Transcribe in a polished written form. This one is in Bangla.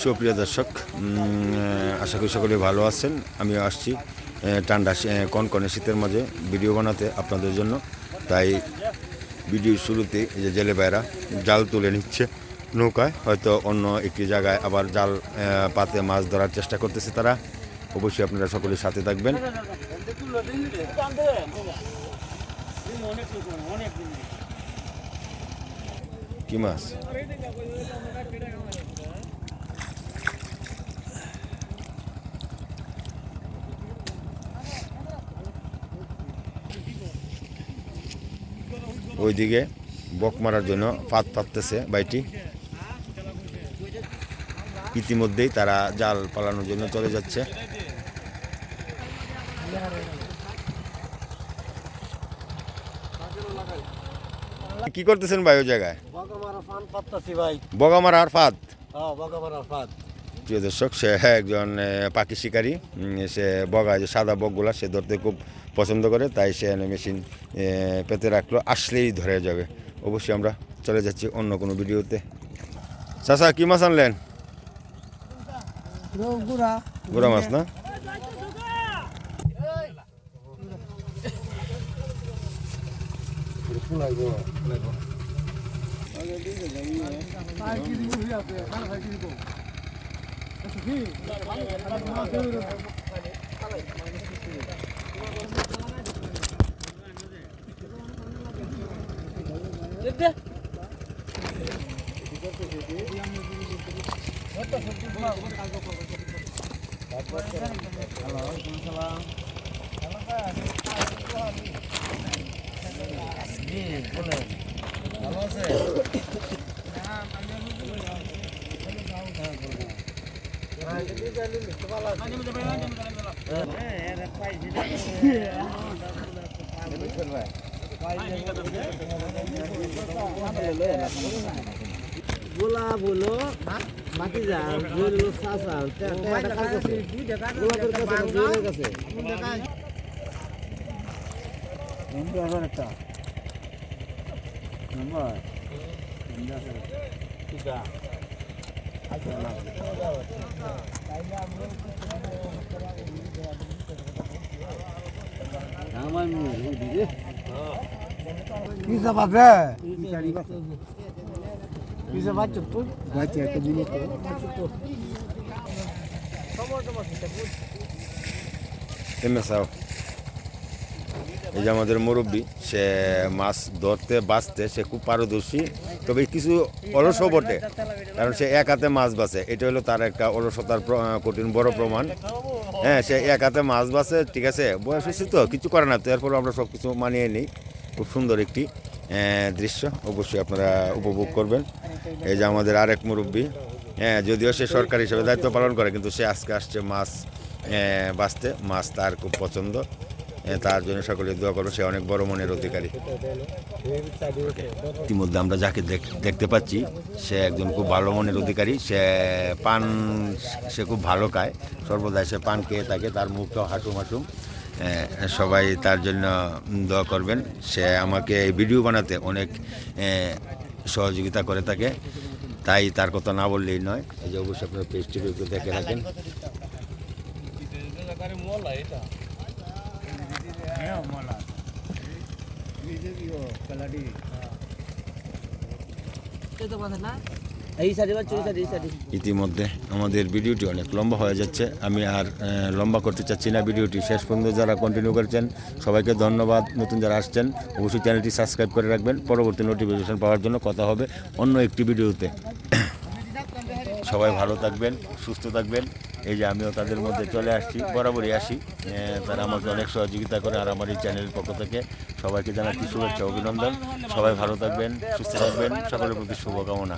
সুপ্রিয় দর্শক, আশা করি সকলে ভালো আছেন। আমিও আসছি ঠান্ডা কনকনে শীতের মাঝে ভিডিও বানাতে আপনাদের জন্য। তাই ভিডিওর শুরুতে এই যে জেলে ভাইরা জাল তুলে নিচ্ছে নৌকায়, হয়তো অন্য একটি জায়গায় আবার জাল পাতে মাছ ধরার চেষ্টা করতেছে তারা। অবশ্যই আপনারা সকলের সাথে থাকবেন। কি মাছ? ওইদিকে বক মারার জন্য ফাঁদ পাততেছে বাইটি। ইতিমধ্যেই তারা জাল পালানোর জন্য চলে যাচ্ছে। কি করতেছেন ভাই ওই জায়গায়? বগা মারার ফাঁদ। প্রিয় দর্শক, সে একজন পাখি শিকারী। সে বগা, যে সাদা বকগুলা সে ধরতে খুব পছন্দ করে, তাই সে মেশিন পেতে রাখলো, আসলেই ধরে যাবে। অবশ্যই আমরা চলে যাচ্ছি অন্য কোনো ভিডিওতে। চাচা, কি মাছ আনলেন? গুড়া মাছ না? গোলা বলো মাটি যা বলো সাসা এটা কার কাছে গোলা তোর কাছে জোরের কাছে নম্বর আবার একটা নম্বর ঠিক আছে আমার মুই দিদি কিসা বাজে কিসারি বাজে কিসা বাজে তো বাজে একটা দিন তো এমএসআও এই যে আমাদের মুরব্বী, সে মাছ ধরতে বাঁচতে সে খুব পারদর্শী, তবে কিছু অলসও বটে, কারণ সে এক হাতে মাছ বাঁচে। এটা হলো তার একটা অলসতার কঠিন বড় প্রমাণ। হ্যাঁ, সে এক হাতে মাছ বাঁচে, ঠিক আছে, বয়স হয়েছে তো কিছু করে না, তো এরপর আমরা সব কিছু মানিয়ে নিই। খুব সুন্দর একটি দৃশ্য, অবশ্যই আপনারা উপভোগ করবেন। এই যে আমাদের আরেক মুরব্বী, হ্যাঁ, যদিও সে সরকারি হিসেবে দায়িত্ব পালন করে, কিন্তু সে আজকে আসছে মাছ বাঁচতে। মাছ তার খুব পছন্দ, তার জন্য সকলে দোয়া করবো। সে অনেক বড় মনের অধিকারী। ইতিমধ্যে আমরা যাকে দেখতে পাচ্ছি, সে একজন খুব ভালো মনের অধিকারী। সে পান সে খুব ভালো খায়, সর্বদাই সে পান খেয়ে থাকে, তার মুখটাও হাসুম হাসুম। সবাই তার জন্য দোয়া করবেন। সে আমাকে এই ভিডিও বানাতে অনেক সহযোগিতা করে থাকে, তাই তার কথা না বললেই নয়। এই যে অবশ্যই আপনার পেজটিকে একটু দেখে রাখেন। ইতিমধ্যে আমাদের ভিডিওটি অনেক লম্বা হয়ে যাচ্ছে, আমি আর লম্বা করতে চাচ্ছি না। ভিডিওটি শেষ পর্যন্ত যারা কন্টিনিউ করেছেন সবাইকে ধন্যবাদ। নতুন যারা আসছেন অবশ্যই চ্যানেলটি সাবস্ক্রাইব করে রাখবেন পরবর্তী নোটিফিকেশন পাওয়ার জন্য। কথা হবে অন্য একটি ভিডিওতে। সবাই ভালো থাকবেন, সুস্থ থাকবেন। এই যে আমিও তাদের মধ্যে চলে আসছি, বরাবরই আসি, তারা আমাকে অনেক সহযোগিতা করে। আর আমার এই চ্যানেলের পক্ষ থেকে সবাইকে জানাচ্ছি শুভেচ্ছা, অভিনন্দন। সবাই ভালো থাকবেন, সুস্থ থাকবেন, সকলের প্রতি শুভকামনা।